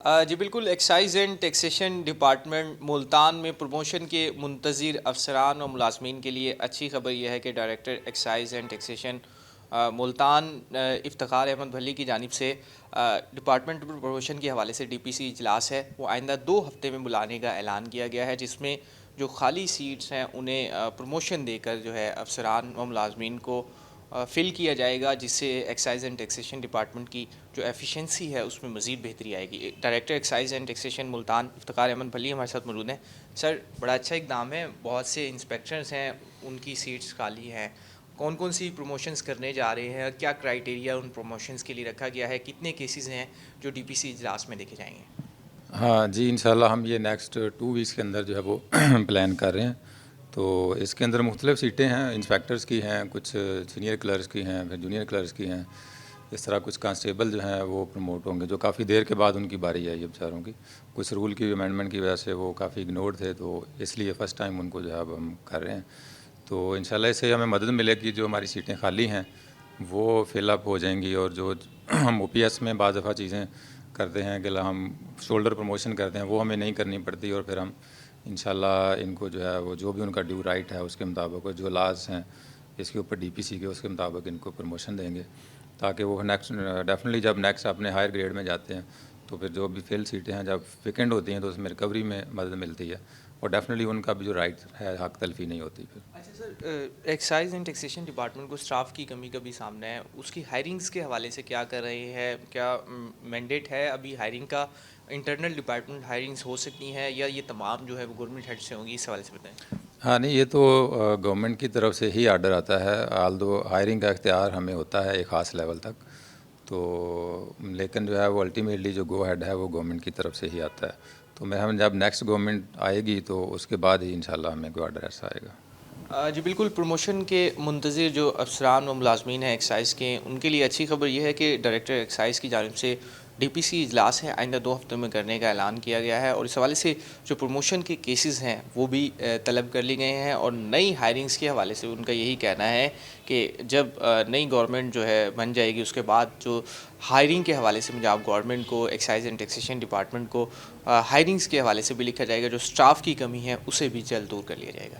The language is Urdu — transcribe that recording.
جی بالکل، excise and taxation department Multan میں پروموشن کے منتظر افسران اور ملازمین کے لیے اچھی خبر یہ ہے کہ director excise and taxation Multan Iftikhar Ahmad Bhalli کی جانب سے ڈپارٹمنٹ پروموشن کے حوالے سے ڈی پی سی اجلاس ہے وہ آئندہ 2 ہفتے میں بلانے کا اعلان کیا گیا ہے، جس میں جو خالی سیٹس ہیں انہیں پروموشن دے کر جو ہے افسران و ملازمین کو فل کیا جائے گا، جس سے ایکسائز اینڈ ٹیکسیشن ڈپارٹمنٹ کی جو ایفیشنسی ہے اس میں مزید بہتری آئے گی۔ Director excise and taxation Multan Iftikhar Ahmad Bhalli ہمارے ساتھ موجود ہیں۔ سر، بڑا اچھا اقدام ہے، بہت سے انسپیکٹرز ہیں ان کی سیٹس خالی ہیں، کون کون سی پروموشنز کرنے جا رہے ہیں، کیا کرائیٹیریا ان پروموشنز کے لیے رکھا گیا ہے، کتنے کیسز ہیں جو ڈی پی سی اجلاس میں دیکھے جائیں گے؟ ہاں جی، انشاءاللہ ہم یہ نیکسٹ 2 ویکس کے اندر جو ہے وہ پلان کر رہے ہیں۔ تو اس کے اندر مختلف سیٹیں ہیں، انسپیکٹرز کی ہیں، کچھ سینئر کلرکس کی ہیں، پھر جونیئر کلرکس کی ہیں، اس طرح کچھ کانسٹیبل جو ہیں وہ پروموٹ ہوں گے، جو کافی دیر کے بعد ان کی باری آئی ہے بیچاروں کی، کچھ رول کی امینڈمنٹ کی وجہ سے وہ کافی اگنورڈ تھے، تو اس لیے فرسٹ ٹائم ان کو جو ہے اب ہم کر رہے ہیں۔ تو انشاءاللہ اس سے ہمیں مدد ملے گی، جو ہماری سیٹیں خالی ہیں وہ فل اپ ہو جائیں گی، اور جو ہم او پی ایس میں بعض دفعہ چیزیں کرتے ہیں کہ ہم شولڈر پروموشن کرتے ہیں، وہ ہمیں نہیں کرنی پڑتی، اور پھر ہم انشاءاللہ ان کو جو ہے وہ جو بھی ان کا ڈیو رائٹ ہے اس کے مطابق، اور جو لاز ہیں اس کے اوپر ڈی پی سی کے اس کے مطابق ان کو پروموشن دیں گے، تاکہ وہ نیکسٹ ڈیفینیٹلی جب نیکسٹ اپنے ہائر گریڈ میں جاتے ہیں تو پھر جو بھی فل سیٹیں ہیں جب ویکنڈ ہوتی ہیں تو اس میں ریکوری میں مدد ملتی ہے، اور ڈیفینیٹلی ان کا بھی جو رائٹ ہے حق تلفی نہیں ہوتی پھر۔ اچھا سر، ایکسائز اینڈ ٹیکسیشن ڈپارٹمنٹ کو اسٹاف کی کمی کا بھی سامنا ہے، اس کی ہائرنگز کے حوالے سے کیا کر رہے ہیں؟ کیا مینڈیٹ ہے ابھی ہائرنگ کا؟ انٹرنل ڈپارٹمنٹ ہائرنگز ہو سکتی ہیں یا یہ تمام جو ہے وہ گورنمنٹ ہیڈ سے ہوں گی؟ اس حوالے سے بتائیں۔ ہاں نہیں، یہ تو گورنمنٹ کی طرف سے ہی آرڈر آتا ہے، آلدو ہائرنگ کا اختیار ہمیں ہوتا ہے ایک خاص لیول تک، تو لیکن جو ہے وہ الٹیمیٹلی جو گو ہیڈ ہے وہ گورنمنٹ کی طرف سے ہی آتا ہے، تو ہم جب نیکسٹ گورنمنٹ آئے گی تو اس کے بعد ہی انشاءاللہ ہمیں کوئی آرڈر ایسا آئے گا۔ جی بالکل، پروموشن کے منتظر جو افسران و ملازمین ہیں ایکسائز کے، ان کے لیے اچھی خبر یہ ہے کہ ڈائریکٹر ایکسائز کی جانب سے ڈی پی سی اجلاس ہے آئندہ 2 ہفتوں میں کرنے کا اعلان کیا گیا ہے، اور اس حوالے سے جو پروموشن کے کیسز ہیں وہ بھی طلب کر لی گئے ہیں، اور نئی ہائرنگز کے حوالے سے ان کا یہی کہنا ہے کہ جب نئی گورنمنٹ جو ہے بن جائے گی اس کے بعد جو ہائرنگ کے حوالے سے پنجاب گورنمنٹ کو ایکسائز اینڈ ٹیکسیشن ڈپارٹمنٹ کو ہائرنگز کے حوالے سے بھی لکھا جائے گا، جو اسٹاف کی کمی ہے اسے بھی جلد دور کر لیا جائے گا۔